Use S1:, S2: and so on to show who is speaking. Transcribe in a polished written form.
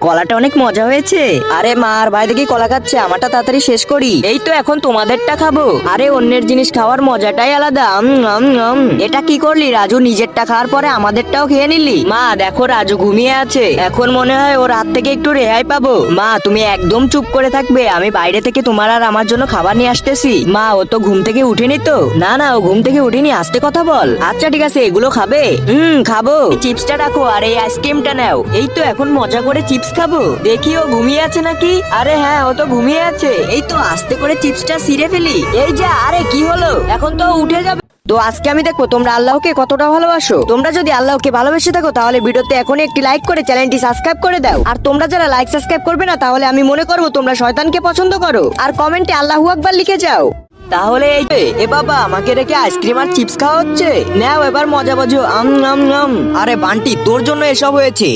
S1: কলাটা অনেক মজা হয়েছে। আরে মা আর ভাই দেখি কলা খাচ্ছে, আমারটা তাড়াতাড়ি শেষ করি। এই তো এখন তোমাদেরটা খাবো। আরে অন্যের জিনিস খাওয়ার মজাটাই আলাদা। এটা কি করলি রাজু? নিজেরটা খাওয়ার পরে আমাদেরটাও খেয়ে নিলি? মা দেখো রাজু ঘুমিয়ে আছে, এখন মনে হয় ওর হাত থেকে একটু রেহাই পাবো। মা তুমি একদম চুপ করে থাকবে, আমি বাইরে থেকে তোমার আর আমার জন্য খাবার নিয়ে আসতেছি। মা ও তো ঘুম থেকে উঠেনি তো? না না, ও ঘুম থেকে উঠেনি, আস্তে কথা বল। আচ্ছা ঠিক আছে, এগুলো খাবে? খাবো। চিপসটা রাখো আর এই আইসক্রিমটা নাও। এই তো এখন মজা করে চিপস খাবো। দেখি ও ঘুমিয়ে আছে নাকি। আরে হ্যাঁ, ও তো ঘুমিয়ে আছে। এই তো আস্তে করে চিপসটা ছিঁড়ে ফেলি। এই যা, আরে কি হলো? এখন তো ও উঠে যাবে। তো আজকে আমি দেখবো তোমরা আল্লাহকে কতটা ভালোবাসো। তোমরা যদি আল্লাহকে ভালোবেসে থাকো তাহলে ভিডিওতে এখনই একটি লাইক করে চ্যানেলটি সাবস্ক্রাইব করে দাও। আর তোমরা যারা লাইক সাবস্ক্রাইব করবে না তাহলে আমি মনে করবো তোমরা শয়তানকে পছন্দ করো। আর কমেন্টে আল্লাহু আকবার লিখে যাও। তাহলে এই এ বাবা, আমাকে রেখে আইসক্রিম আর চিপস খাওয়া হচ্ছে। নাও এবার মজা বাজো। আরে বান্টি, তোর জন্য এসব হয়েছে।